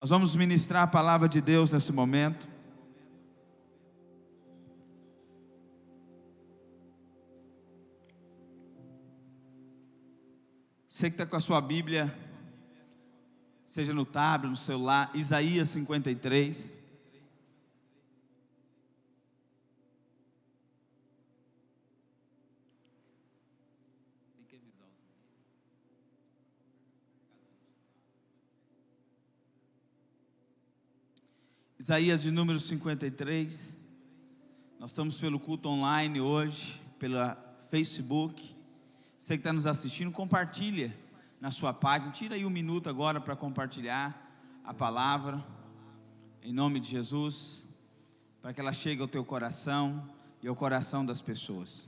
Nós vamos ministrar a palavra de Deus nesse momento. Você que está com a sua Bíblia, seja no tablet, no celular, Isaías 53. Isaías de número 53, nós estamos pelo culto online hoje, pela Facebook. Você que está nos assistindo, compartilha na sua página, tira aí um minuto agora para compartilhar a palavra, em nome de Jesus, para que ela chegue ao teu coração e ao coração das pessoas.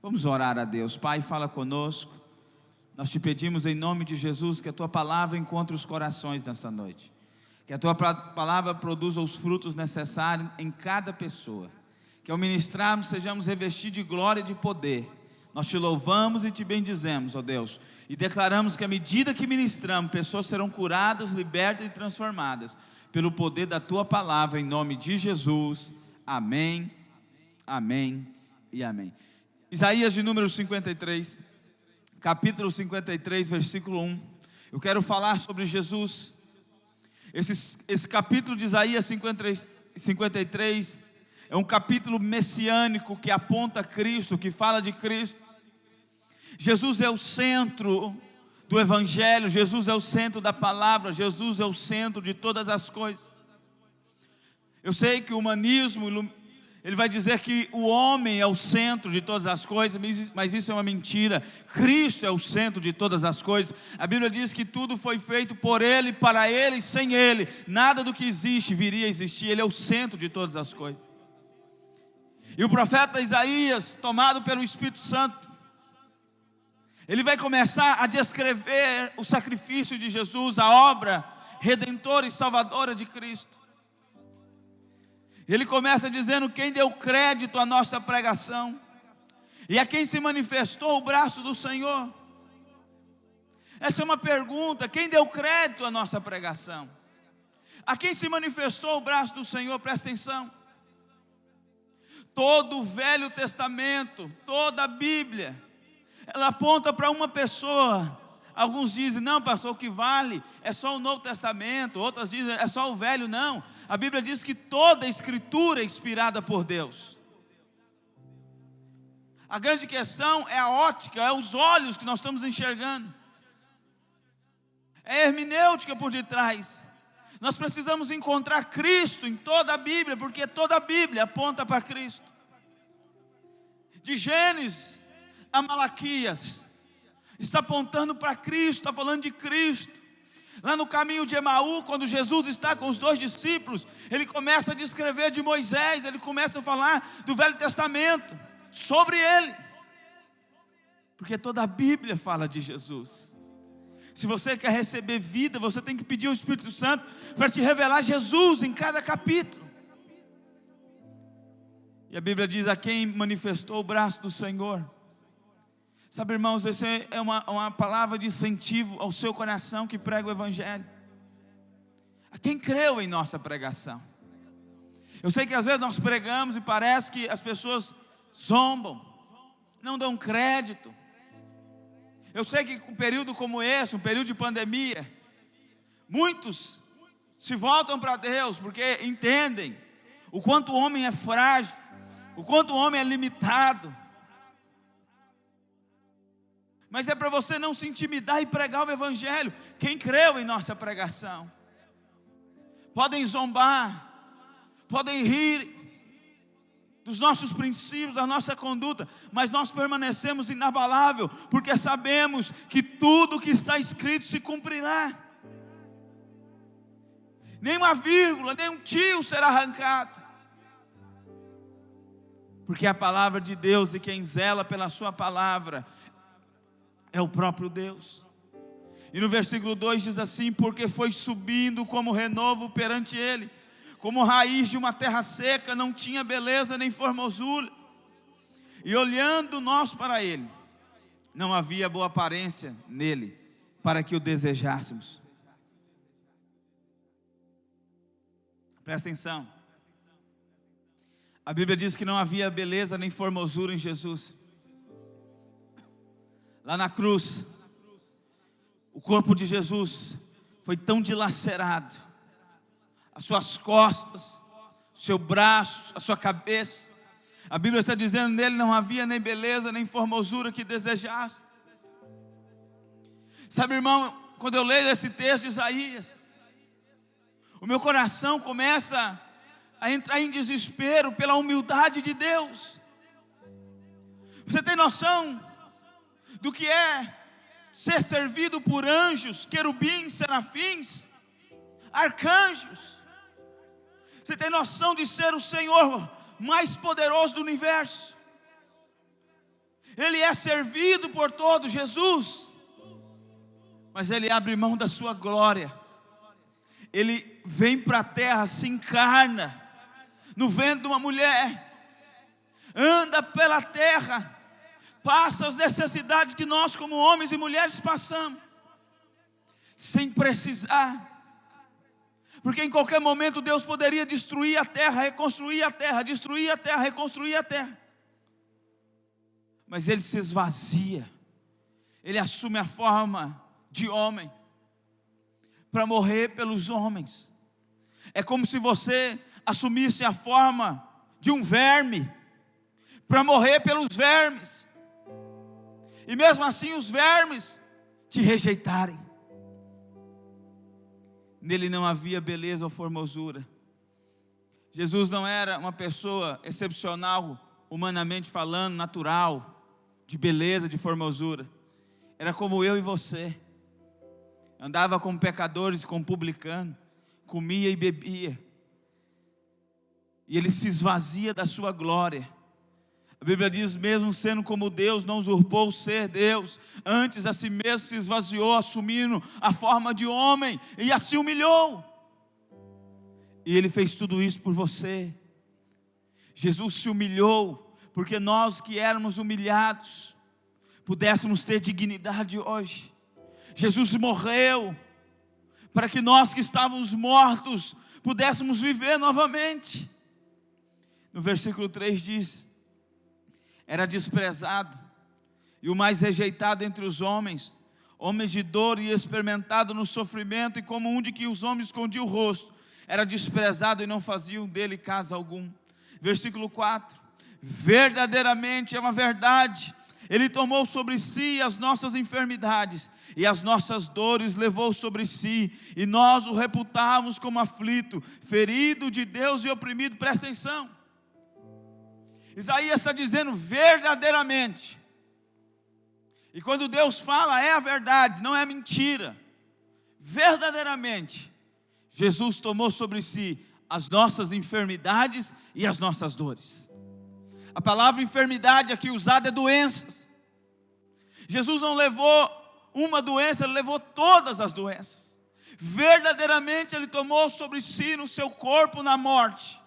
Vamos orar a Deus. Pai, fala conosco, nós te pedimos em nome de Jesus que a tua palavra encontre os corações nessa noite. Que a tua palavra produza os frutos necessários em cada pessoa. Que ao ministrarmos sejamos revestidos de glória e de poder. Nós te louvamos e te bendizemos, ó Deus. E declaramos que à medida que ministramos, pessoas serão curadas, libertas e transformadas. Pelo poder da tua palavra, em nome de Jesus. Amém, amém e amém. Isaías de número 53, capítulo 53, versículo 1. Eu quero falar sobre Jesus. Esse capítulo de Isaías 53 é um capítulo messiânico que aponta a Cristo, que fala de Cristo. Jesus é o centro do Evangelho, Jesus é o centro da palavra, Jesus é o centro de todas as coisas. Eu sei que o humanismo, ele vai dizer que o homem é o centro de todas as coisas, mas isso é uma mentira. Cristo é o centro de todas as coisas. A Bíblia diz que tudo foi feito por Ele, para Ele e sem Ele. Nada do que existe viria a existir. Ele é o centro de todas as coisas. E o profeta Isaías, tomado pelo Espírito Santo, ele vai começar a descrever o sacrifício de Jesus, a obra redentora e salvadora de Cristo. Ele começa dizendo quem deu crédito à nossa pregação e a quem se manifestou o braço do Senhor. Essa é uma pergunta: quem deu crédito à nossa pregação? A quem se manifestou o braço do Senhor? Presta atenção. Todo o Velho Testamento, toda a Bíblia, ela aponta para uma pessoa. Alguns dizem, não pastor, o que vale é só o Novo Testamento. Outras dizem, é só o Velho. Não, a Bíblia diz que toda a Escritura é inspirada por Deus. A grande questão é a ótica, é os olhos que nós estamos enxergando. É a hermenêutica por detrás. Nós precisamos encontrar Cristo em toda a Bíblia, porque toda a Bíblia aponta para Cristo. De Gênesis a Malaquias, está apontando para Cristo, está falando de Cristo. Lá no caminho de Emaú, quando Jesus está com os dois discípulos, ele começa a descrever de Moisés, ele começa a falar do Velho Testamento, sobre ele, porque toda a Bíblia fala de Jesus. Se você quer receber vida, você tem que pedir ao Espírito Santo para te revelar Jesus em cada capítulo. E a Bíblia diz a quem manifestou o braço do Senhor. Sabe, irmãos, essa é uma palavra de incentivo ao seu coração que prega o Evangelho. A quem creu em nossa pregação. Eu sei que às vezes nós pregamos e parece que as pessoas zombam, não dão crédito. Eu sei que um período como esse, um período de pandemia, muitos se voltam para Deus porque entendem o quanto o homem é frágil, o quanto o homem é limitado. Mas é para você não se intimidar e pregar o Evangelho. Quem creu em nossa pregação. Podem zombar, podem rir dos nossos princípios, da nossa conduta, mas nós permanecemos inabalável, porque sabemos que tudo que está escrito se cumprirá. Nem uma vírgula, nem um tio será arrancado. Porque a palavra de Deus, e quem zela pela sua palavra é o próprio Deus. E no versículo 2 diz assim: porque foi subindo como renovo perante ele, como raiz de uma terra seca, não tinha beleza nem formosura. E olhando nós para ele, não havia boa aparência nele, para que o desejássemos. Presta atenção. A Bíblia diz que não havia beleza nem formosura em Jesus. Lá na cruz, o corpo de Jesus foi tão dilacerado, as suas costas, seu braço, a sua cabeça. A Bíblia está dizendo nele não havia nem beleza nem formosura que desejasse. Sabe, irmão, quando eu leio esse texto de Isaías, o meu coração começa a entrar em desespero pela humildade de Deus. Você tem noção do que é ser servido por anjos, querubins, serafins, arcanjos? Você tem noção de ser o Senhor mais poderoso do universo? Ele é servido por todos, Jesus, mas Ele abre mão da sua glória. Ele vem para a terra, se encarna no ventre de uma mulher, anda pela terra, passa as necessidades que nós como homens e mulheres passamos, sem precisar, porque em qualquer momento Deus poderia destruir a terra, reconstruir a terra, destruir a terra, reconstruir a terra, mas Ele se esvazia, Ele assume a forma de homem, para morrer pelos homens. É como se você assumisse a forma de um verme, para morrer pelos vermes, e mesmo assim os vermes te rejeitarem. Nele não havia beleza ou formosura. Jesus não era uma pessoa excepcional, humanamente falando, natural, de beleza, de formosura. Era como eu e você. Andava com pecadores, com publicanos, comia e bebia. E Ele se esvazia da sua glória. A Bíblia diz, mesmo sendo como Deus, não usurpou o ser Deus. Antes a si mesmo se esvaziou, assumindo a forma de homem, e assim humilhou. E Ele fez tudo isso por você. Jesus se humilhou, porque nós que éramos humilhados, pudéssemos ter dignidade hoje. Jesus morreu, para que nós que estávamos mortos, pudéssemos viver novamente. No versículo 3 diz, era desprezado, e o mais rejeitado entre os homens, homens de dor e experimentado no sofrimento, e como um de que os homens escondiam o rosto, era desprezado e não faziam dele caso algum. Versículo 4, verdadeiramente é uma verdade, Ele tomou sobre si as nossas enfermidades, e as nossas dores levou sobre si, e nós o reputávamos como aflito, ferido de Deus e oprimido. Presta atenção, Isaías está dizendo verdadeiramente, e quando Deus fala é a verdade, não é mentira. Verdadeiramente, Jesus tomou sobre si as nossas enfermidades e as nossas dores. A palavra enfermidade aqui usada é doenças. Jesus não levou uma doença, Ele levou todas as doenças. Verdadeiramente Ele tomou sobre si no seu corpo na morte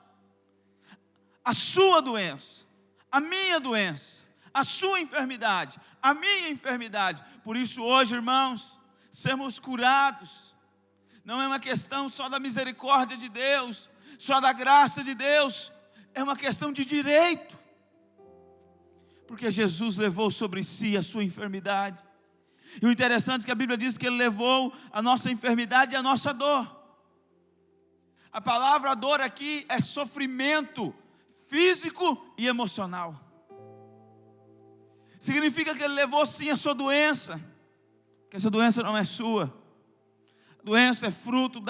a sua doença, a minha doença, a sua enfermidade, a minha enfermidade. Por isso hoje, irmãos, sermos curados não é uma questão só da misericórdia de Deus, só da graça de Deus, é uma questão de direito, porque Jesus levou sobre si a sua enfermidade. E o interessante é que a Bíblia diz que Ele levou a nossa enfermidade e a nossa dor. A palavra dor aqui é sofrimento físico e emocional. Significa que Ele levou sim a sua doença, que essa doença não é sua. A doença é fruto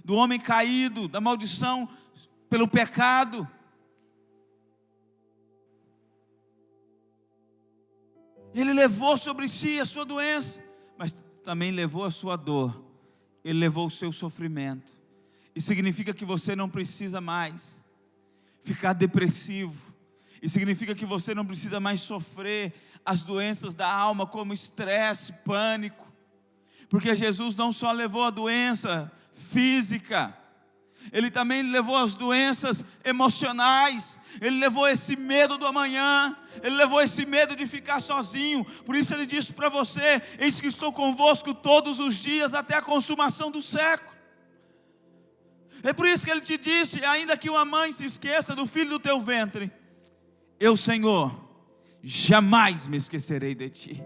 do homem caído, da maldição pelo pecado. Ele levou sobre si a sua doença, mas também levou a sua dor. Ele levou o seu sofrimento. E significa que você não precisa mais ficar depressivo. E significa que você não precisa mais sofrer as doenças da alma, como estresse, pânico. Porque Jesus não só levou a doença física, Ele também levou as doenças emocionais. Ele levou esse medo do amanhã, Ele levou esse medo de ficar sozinho. Por isso Ele disse para você: eis que estou convosco todos os dias até a consumação do século. É por isso que Ele te disse: ainda que uma mãe se esqueça do filho do teu ventre, eu, Senhor, jamais me esquecerei de ti.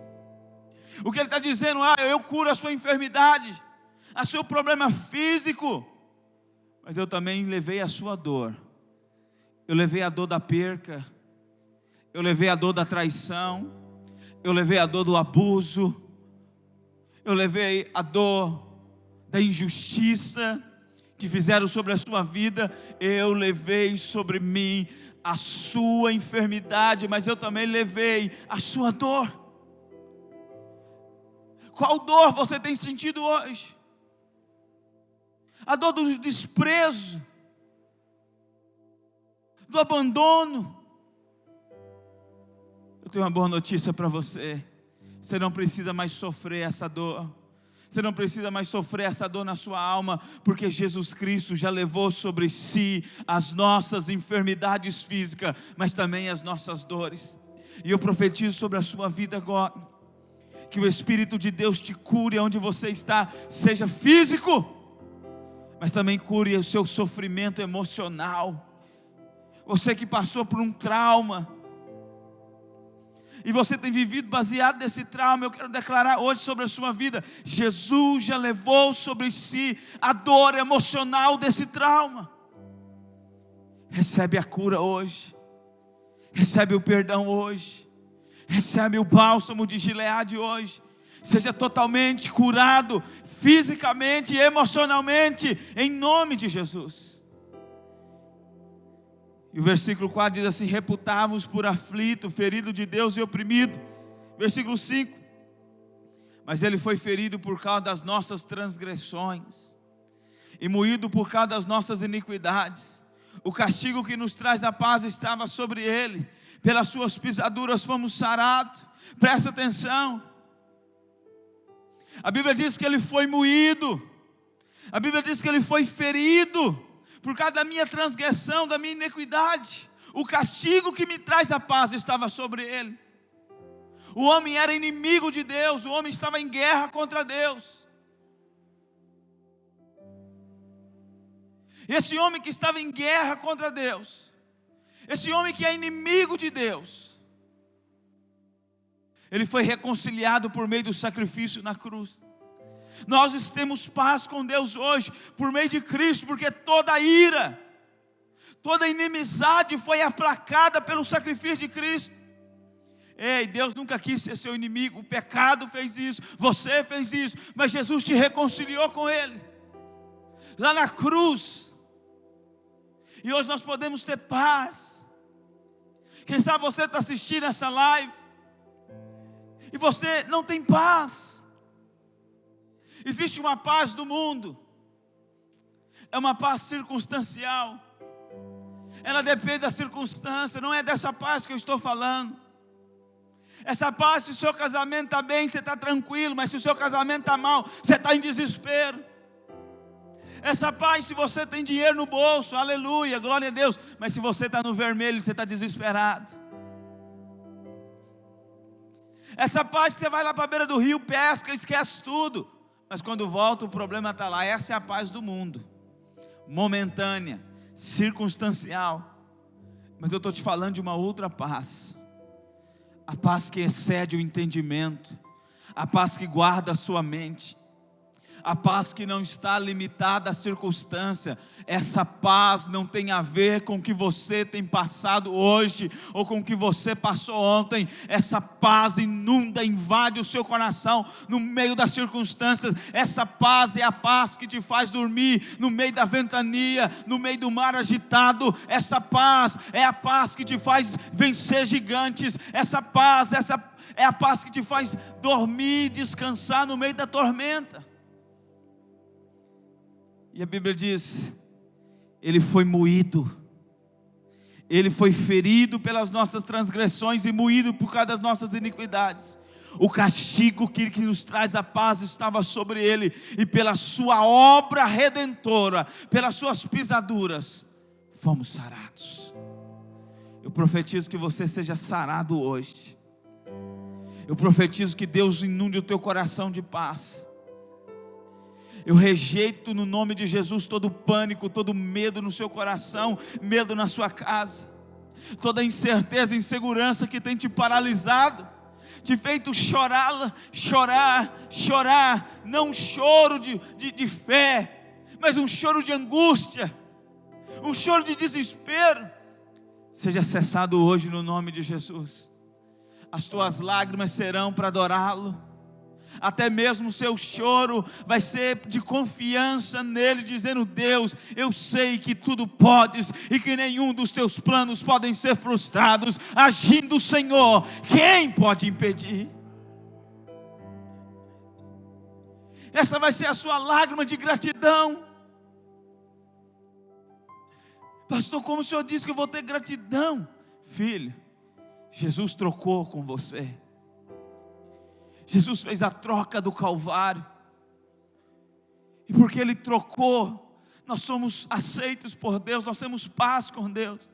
O que Ele está dizendo: eu curo a sua enfermidade, a seu problema físico, mas eu também levei a sua dor. Eu levei a dor da perca, eu levei a dor da traição, eu levei a dor do abuso, eu levei a dor da injustiça que fizeram sobre a sua vida. Eu levei sobre mim a sua enfermidade, mas eu também levei a sua dor. Qual dor você tem sentido hoje? A dor do desprezo, do abandono. Eu tenho uma boa notícia para você: você não precisa mais sofrer essa dor. Você não precisa mais sofrer essa dor na sua alma, porque Jesus Cristo já levou sobre si as nossas enfermidades físicas, mas também as nossas dores. E eu profetizo sobre a sua vida agora, que o Espírito de Deus te cure onde você está, seja físico, mas também cure o seu sofrimento emocional. Você que passou por um trauma, e você tem vivido baseado nesse trauma, eu quero declarar hoje sobre a sua vida: Jesus já levou sobre si a dor emocional desse trauma. Recebe a cura hoje, recebe o perdão hoje, recebe o bálsamo de Gileade hoje. Seja totalmente curado, fisicamente e emocionalmente, em nome de Jesus. E o versículo 4 diz assim: reputávamos por aflito, ferido de Deus e oprimido. Versículo 5: mas Ele foi ferido por causa das nossas transgressões, e moído por causa das nossas iniquidades. O castigo que nos traz a paz estava sobre Ele, pelas suas pisaduras fomos sarados. Presta atenção, a Bíblia diz que Ele foi moído, a Bíblia diz que Ele foi ferido por causa da minha transgressão, da minha iniquidade. O castigo que me traz a paz estava sobre Ele. O homem era inimigo de Deus, o homem estava em guerra contra Deus. Esse homem que estava em guerra contra Deus, esse homem que é inimigo de Deus, ele foi reconciliado por meio do sacrifício na cruz. Nós temos paz com Deus hoje, por meio de Cristo, porque toda ira, toda inimizade foi aplacada pelo sacrifício de Cristo. Ei, Deus nunca quis ser seu inimigo, o pecado fez isso, você fez isso, mas Jesus te reconciliou com Ele, lá na cruz, e hoje nós podemos ter paz. Quem sabe você está assistindo essa live, e você não tem paz. Existe uma paz do mundo, é uma paz circunstancial, ela depende da circunstância, não é dessa paz que eu estou falando. Essa paz, se o seu casamento está bem, você está tranquilo, mas se o seu casamento está mal, você está em desespero. Essa paz, se você tem dinheiro no bolso, aleluia, glória a Deus, mas se você está no vermelho, você está desesperado. Essa paz, você vai lá para a beira do rio, pesca, esquece tudo, mas quando volta o problema está lá. Essa é a paz do mundo, momentânea, circunstancial. Mas eu estou te falando de uma outra paz, a paz que excede o entendimento, a paz que guarda a sua mente, a paz que não está limitada à circunstância. Essa paz não tem a ver com o que você tem passado hoje, ou com o que você passou ontem. Essa paz inunda, invade o seu coração no meio das circunstâncias. Essa paz é a paz que te faz dormir no meio da ventania, no meio do mar agitado. Essa paz é a paz que te faz vencer gigantes. Essa paz, é a paz que te faz dormir, descansar no meio da tormenta. E a Bíblia diz: Ele foi moído, Ele foi ferido pelas nossas transgressões e moído por causa das nossas iniquidades. O castigo que nos traz a paz estava sobre Ele, e pela sua obra redentora, pelas suas pisaduras, fomos sarados. Eu profetizo que você seja sarado hoje. Eu profetizo que Deus inunde o teu coração de paz. Eu rejeito no nome de Jesus todo pânico, todo medo no seu coração, medo na sua casa, toda incerteza, insegurança que tem te paralisado, te feito chorar, não um choro de fé, mas um choro de angústia, um choro de desespero. Seja cessado hoje no nome de Jesus. As tuas lágrimas serão para adorá-lo. Até mesmo o seu choro vai ser de confiança nele, dizendo: Deus, eu sei que tudo podes e que nenhum dos teus planos podem ser frustrados. Agindo o Senhor, quem pode impedir? Essa vai ser a sua lágrima de gratidão. Pastor, como o senhor disse que eu vou ter gratidão? Filho, Jesus trocou com você. Jesus fez a troca do Calvário, e porque Ele trocou, nós somos aceitos por Deus, nós temos paz com Deus.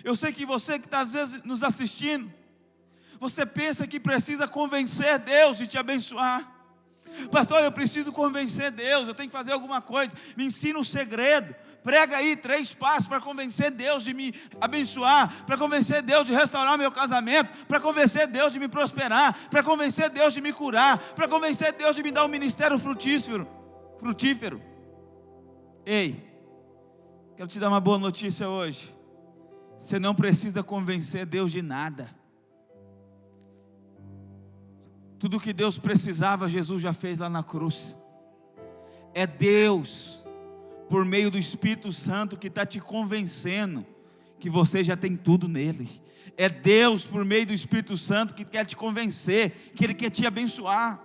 Eu sei que você que está às vezes nos assistindo, você pensa que precisa convencer Deus de te abençoar. Pastor, eu preciso convencer Deus, eu tenho que fazer alguma coisa, me ensina um segredo, prega aí 3 passos para convencer Deus de me abençoar, para convencer Deus de restaurar meu casamento, para convencer Deus de me prosperar, para convencer Deus de me curar, para convencer Deus de me dar um ministério frutífero. Ei, quero te dar uma boa notícia hoje. Você não precisa convencer Deus de nada. Tudo que Deus precisava, Jesus já fez lá na cruz. É Deus, por meio do Espírito Santo, que está te convencendo que você já tem tudo nele. É Deus, por meio do Espírito Santo, que quer te convencer que Ele quer te abençoar.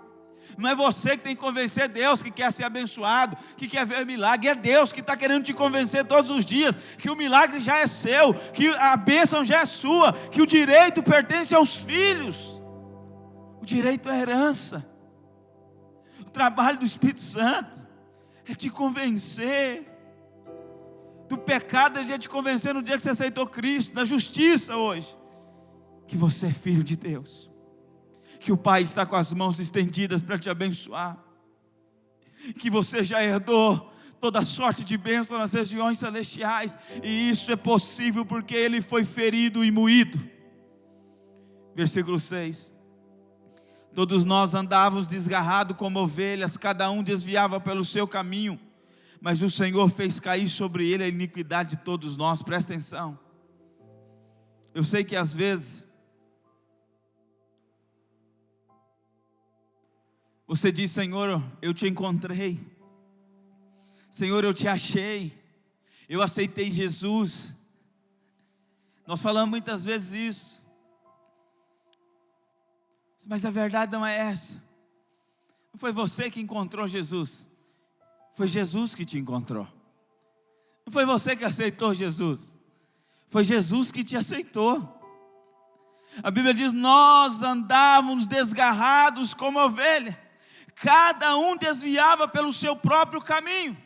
Não é você que tem que convencer Deus que quer ser abençoado, que quer ver milagre. É Deus que está querendo te convencer todos os dias que o milagre já é seu, que a bênção já é sua, que o direito pertence aos filhos. O direito é herança. O trabalho do Espírito Santo é te convencer do pecado, é te convencer no dia que você aceitou Cristo, da justiça hoje, que você é filho de Deus, que o Pai está com as mãos estendidas para te abençoar, que você já herdou toda sorte de bênçãos nas regiões celestiais, e isso é possível porque Ele foi ferido e moído. Versículo 6. Todos nós andávamos desgarrados como ovelhas, cada um desviava pelo seu caminho, mas o Senhor fez cair sobre ele a iniquidade de todos nós. Presta atenção. Eu sei que às vezes você diz: Senhor, eu te encontrei, Senhor, eu te achei, eu aceitei Jesus. Nós falamos muitas vezes isso, mas a verdade não é essa. Não foi você que encontrou Jesus, foi Jesus que te encontrou. Não foi você que aceitou Jesus, foi Jesus que te aceitou. A Bíblia diz: nós andávamos desgarrados como ovelha, cada um desviava pelo seu próprio caminho.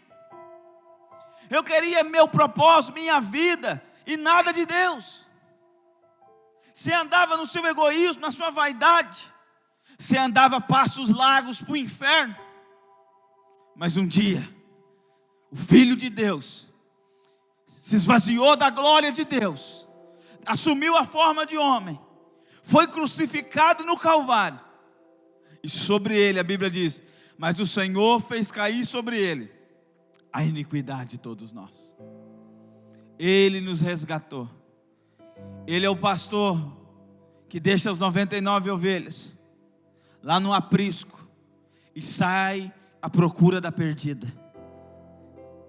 Eu queria meu propósito, minha vida, e nada de Deus. Você andava no seu egoísmo, na sua vaidade, você andava passos largos para o inferno. Mas um dia, o Filho de Deus se esvaziou da glória de Deus, assumiu a forma de homem, foi crucificado no Calvário, e sobre ele, a Bíblia diz: mas o Senhor fez cair sobre ele a iniquidade de todos nós. Ele nos resgatou. Ele é o pastor que deixa as 99 ovelhas lá no aprisco e sai à procura da perdida.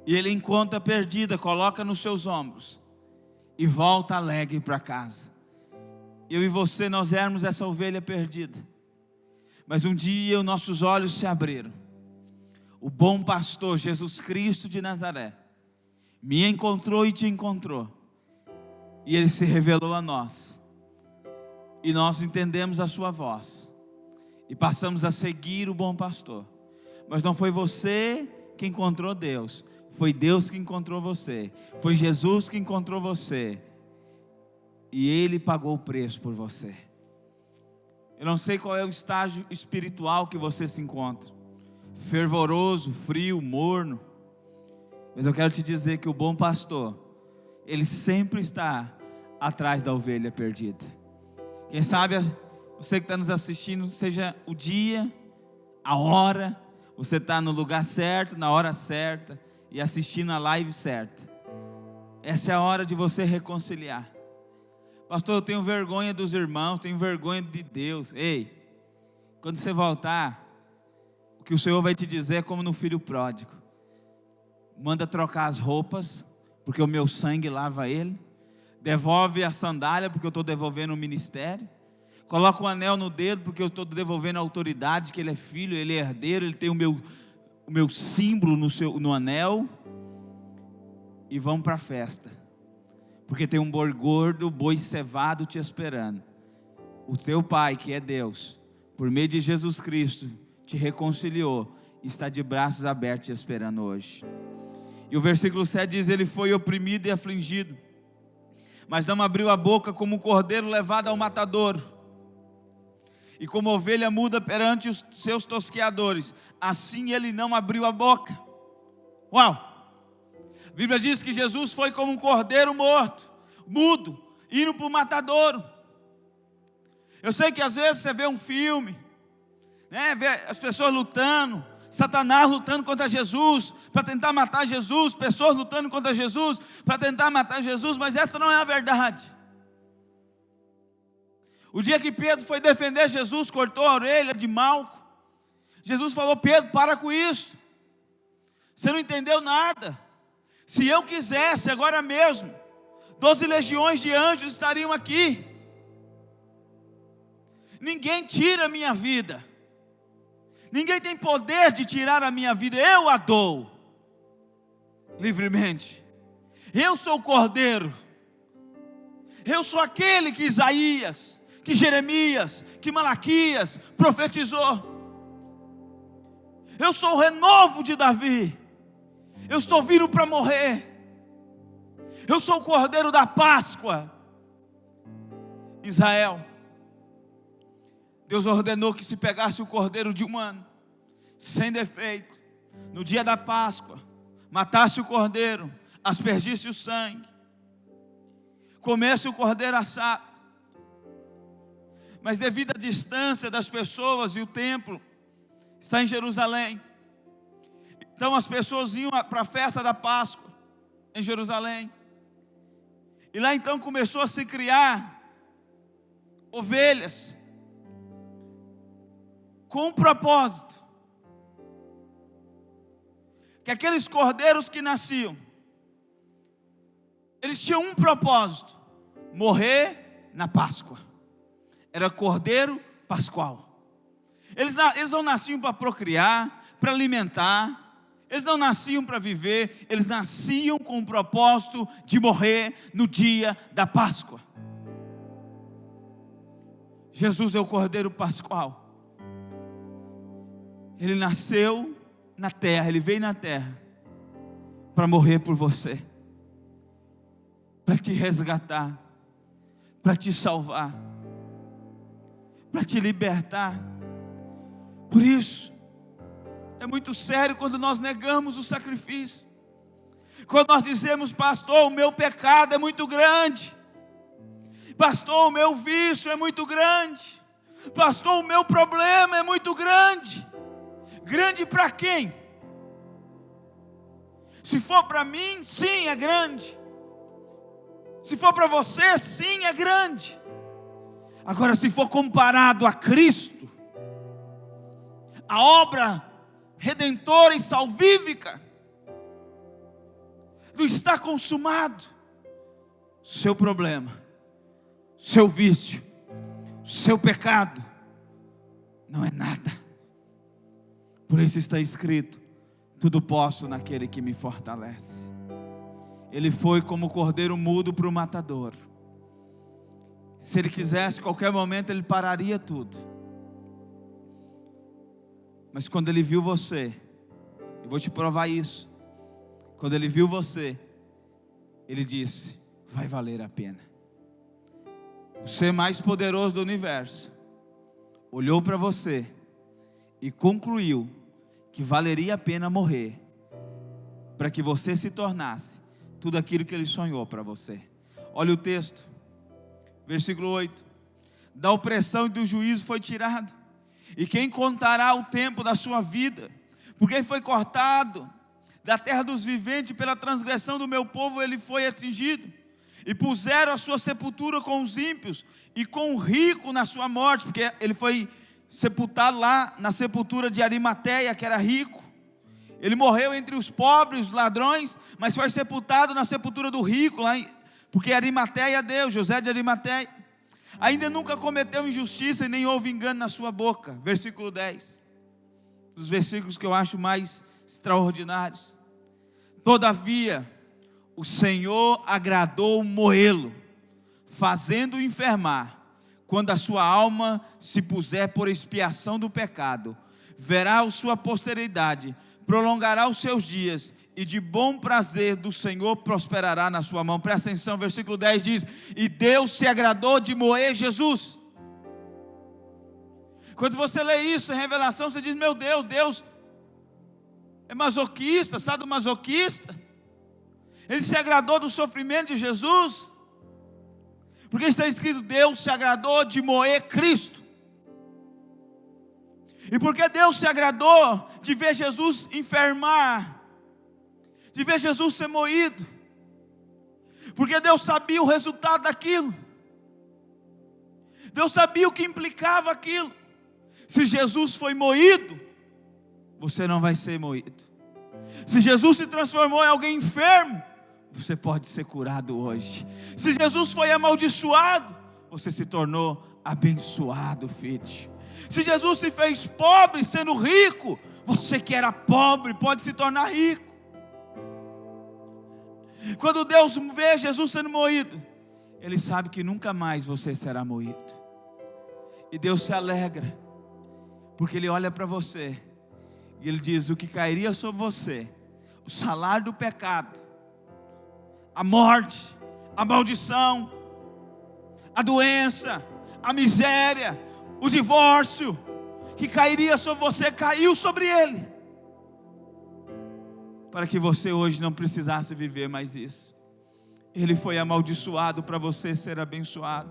E ele encontra a perdida, coloca nos seus ombros e volta alegre para casa. Eu e você, nós éramos essa ovelha perdida, mas um dia os nossos olhos se abriram. O bom pastor Jesus Cristo de Nazaré me encontrou e te encontrou, e Ele se revelou a nós, e nós entendemos a sua voz, e passamos a seguir o bom pastor. Mas não foi você que encontrou Deus, foi Deus que encontrou você, foi Jesus que encontrou você, e Ele pagou o preço por você. Eu não sei qual é o estágio espiritual que você se encontra, fervoroso, frio, morno. Mas eu quero te dizer que o bom pastor, ele sempre está atrás da ovelha perdida. Quem sabe você que está nos assistindo, seja o dia, a hora, você está no lugar certo, na hora certa e assistindo a live certa. Essa é a hora de você reconciliar. Pastor, eu tenho vergonha dos irmãos, tenho vergonha de Deus. Ei, quando você voltar, o que o Senhor vai te dizer é como no filho pródigo: manda trocar as roupas, porque o meu sangue lava ele. Devolve a sandália, porque eu estou devolvendo o ministério. Coloca o anel no dedo, porque eu estou devolvendo a autoridade, que ele é filho, ele é herdeiro, ele tem o meu símbolo no anel. E vamos para a festa, porque tem um boi gordo, boi cevado te esperando. O teu Pai, que é Deus, por meio de Jesus Cristo, te reconciliou, está de braços abertos te esperando hoje. E o versículo 7 diz: ele foi oprimido e afligido, mas não abriu a boca, como um cordeiro levado ao matadouro, e como ovelha muda perante os seus tosqueadores, assim ele não abriu a boca. Uau! A Bíblia diz que Jesus foi como um cordeiro morto, mudo, indo para o matadouro. Eu sei que às vezes você vê um filme, né, vê as pessoas lutando, Satanás lutando contra Jesus, para tentar matar Jesus, pessoas lutando contra Jesus, para tentar matar Jesus, mas essa não é a verdade. O dia que Pedro foi defender Jesus, cortou a orelha de Malco, Jesus falou: Pedro, para com isso, você não entendeu nada. Se eu quisesse agora mesmo, 12 legiões de anjos estariam aqui. Ninguém tira a minha vida, ninguém tem poder de tirar a minha vida, eu a dou livremente. Eu sou o cordeiro, eu sou aquele que Isaías, que Jeremias, que Malaquias profetizou. Eu sou o renovo de Davi. Eu estou vindo para morrer. Eu sou o cordeiro da Páscoa. Israel, Deus ordenou que se pegasse o cordeiro de um ano, sem defeito, no dia da Páscoa, matasse o cordeiro, aspergisse o sangue, comesse o cordeiro assado. Mas devido à distância das pessoas, e o templo está em Jerusalém, então as pessoas iam para a festa da Páscoa em Jerusalém, e lá então começou a se criar ovelhas, com um propósito, que aqueles cordeiros que nasciam, eles tinham um propósito: morrer na Páscoa. Era cordeiro pascual. Eles não nasciam para procriar, para alimentar, eles não nasciam para viver, eles nasciam com o propósito de morrer no dia da Páscoa. Jesus é o cordeiro pascual. Ele nasceu na terra, ele veio na terra para morrer por você, para te resgatar, para te salvar, para te libertar. Por isso é muito sério quando nós negamos o sacrifício, quando nós dizemos: pastor, o meu pecado é muito grande, pastor, o meu vício é muito grande, pastor, o meu problema é muito grande. Grande para quem? Se for para mim, sim, é grande. Se for para você, sim, é grande. Agora, se for comparado a Cristo, a obra redentora e salvífica do está consumado, seu problema, seu vício, seu pecado não é nada. Por isso está escrito: tudo posso naquele que me fortalece. Ele foi como cordeiro mudo para o matadouro. Se ele quisesse, qualquer momento ele pararia tudo. Mas quando ele viu você, eu vou te provar isso. Quando ele viu você, ele disse: vai valer a pena. O ser mais poderoso do universo olhou para você e concluiu que valeria a pena morrer, para que você se tornasse tudo aquilo que Ele sonhou para você. Olha o texto, versículo 8: da opressão e do juízo foi tirado, e quem contará o tempo da sua vida? Porque foi cortado da terra dos viventes, pela transgressão do meu povo ele foi atingido. E puseram a sua sepultura com os ímpios, e com o rico na sua morte, porque ele foi sepultado lá na sepultura de Arimateia, que era rico. Ele morreu entre os pobres, os ladrões, mas foi sepultado na sepultura do rico, porque Arimateia deu, José de Arimateia. Ainda nunca cometeu injustiça, e nem houve engano na sua boca. Versículo 10, dos versículos que eu acho mais extraordinários. Todavia, o Senhor agradou moê-lo, fazendo-o enfermar. Quando a sua alma se puser por expiação do pecado, verá a sua posteridade, prolongará os seus dias, e de bom prazer do Senhor prosperará na sua mão. Presta atenção, versículo 10 diz: e Deus se agradou de moer Jesus. Quando você lê isso em Revelação, você diz: meu Deus, Deus é masoquista, sadomasoquista. Ele se agradou do sofrimento de Jesus, porque está escrito: Deus se agradou de moer Cristo. E porque Deus se agradou de ver Jesus enfermar, de ver Jesus ser moído, porque Deus sabia o resultado daquilo, Deus sabia o que implicava aquilo. Se Jesus foi moído, você não vai ser moído. Se Jesus se transformou em alguém enfermo, você pode ser curado hoje. Se Jesus foi amaldiçoado, você se tornou abençoado, filho. Se Jesus se fez pobre sendo rico, você que era pobre pode se tornar rico. Quando Deus vê Jesus sendo moído, Ele sabe que nunca mais você será moído. E Deus se alegra, porque Ele olha para você e Ele diz: o que cairia sobre você, o salário do pecado, a morte, a maldição, a doença, a miséria, o divórcio, que cairia sobre você, caiu sobre Ele, para que você hoje não precisasse viver mais isso. Ele foi amaldiçoado para você ser abençoado.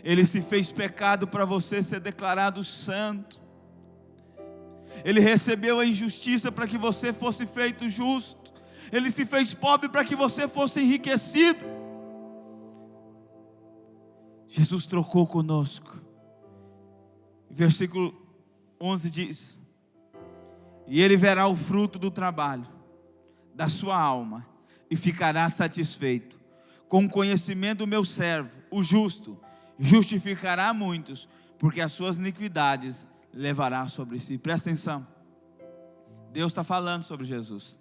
Ele se fez pecado para você ser declarado santo. Ele recebeu a injustiça para que você fosse feito justo. Ele se fez pobre para que você fosse enriquecido. Jesus trocou conosco. Versículo 11 diz: e ele verá o fruto do trabalho da sua alma, e ficará satisfeito. Com o conhecimento do meu servo, o justo, justificará muitos, porque as suas iniquidades levará sobre si. Presta atenção, Deus está falando sobre Jesus.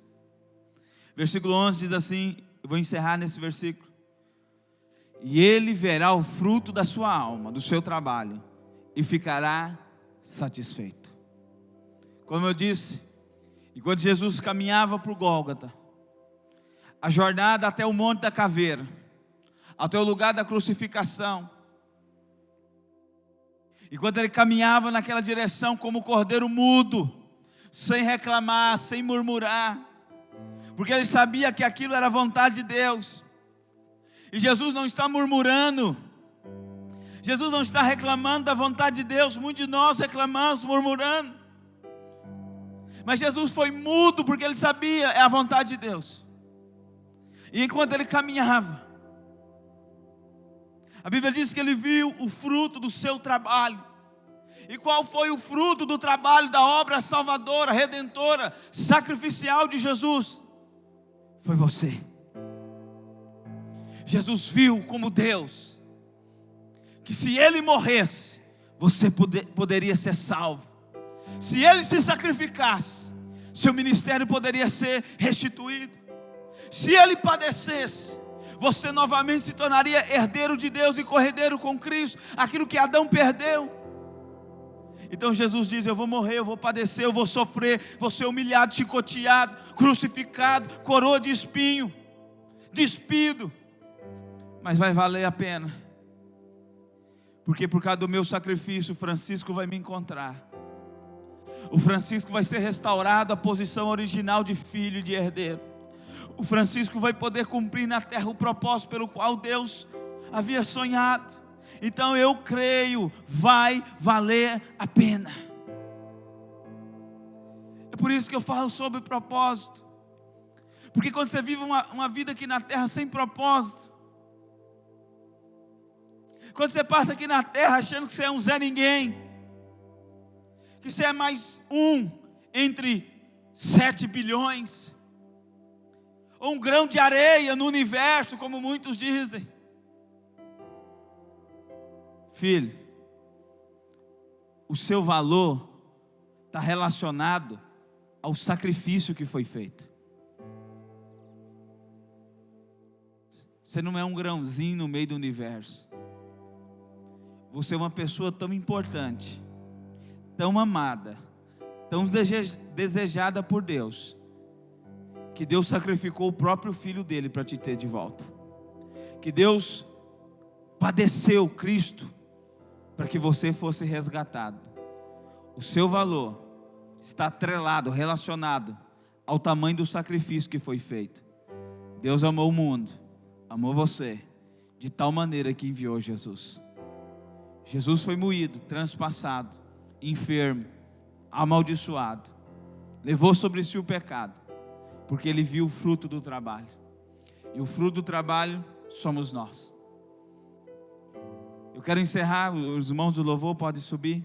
Versículo 11 diz assim, eu vou encerrar nesse versículo: e ele verá o fruto da sua alma, do seu trabalho, e ficará satisfeito. Como eu disse, enquanto Jesus caminhava para o Gólgota, a jornada até o Monte da Caveira, até o lugar da crucificação, enquanto ele caminhava naquela direção como cordeiro mudo, sem reclamar, sem murmurar, porque ele sabia que aquilo era a vontade de Deus. E Jesus não está murmurando, Jesus não está reclamando da vontade de Deus. Muitos de nós reclamamos, murmurando, mas Jesus foi mudo, porque ele sabia, é a vontade de Deus. E enquanto ele caminhava, a Bíblia diz que ele viu o fruto do seu trabalho. E qual foi o fruto do trabalho da obra salvadora, redentora, sacrificial de Jesus? Foi você. Jesus viu como Deus, que se ele morresse, você poderia ser salvo. Se ele se sacrificasse, seu ministério poderia ser restituído. Se ele padecesse, você novamente se tornaria herdeiro de Deus e corredeiro com Cristo, aquilo que Adão perdeu. Então Jesus diz: eu vou morrer, eu vou padecer, eu vou sofrer, vou ser humilhado, chicoteado, crucificado, coroa de espinho, despido, mas vai valer a pena, porque por causa do meu sacrifício, Francisco vai me encontrar, O Francisco vai ser restaurado à posição original de filho e de herdeiro. O Francisco vai poder cumprir na terra o propósito pelo qual Deus havia sonhado. Então eu creio, vai valer a pena. É por isso que eu falo sobre propósito. Porque quando você vive uma vida aqui na terra sem propósito, quando você passa aqui na terra achando que você é um Zé Ninguém, que você é mais um entre 7 bilhões, ou um grão de areia no universo, como muitos dizem. Filho, o seu valor está relacionado ao sacrifício que foi feito. Você não é um grãozinho no meio do universo. Você é uma pessoa tão importante, tão amada, tão desejada por Deus, que Deus sacrificou o próprio filho dele para te ter de volta. Que Deus padeceu Cristo para que você fosse resgatado. O seu valor está atrelado, relacionado ao tamanho do sacrifício que foi feito. Deus amou o mundo, amou você, de tal maneira que enviou Jesus. Jesus foi moído, transpassado, enfermo, amaldiçoado, levou sobre si o pecado, porque Ele viu o fruto do trabalho, e o fruto do trabalho somos nós. Eu quero encerrar, os irmãos do louvor podem subir.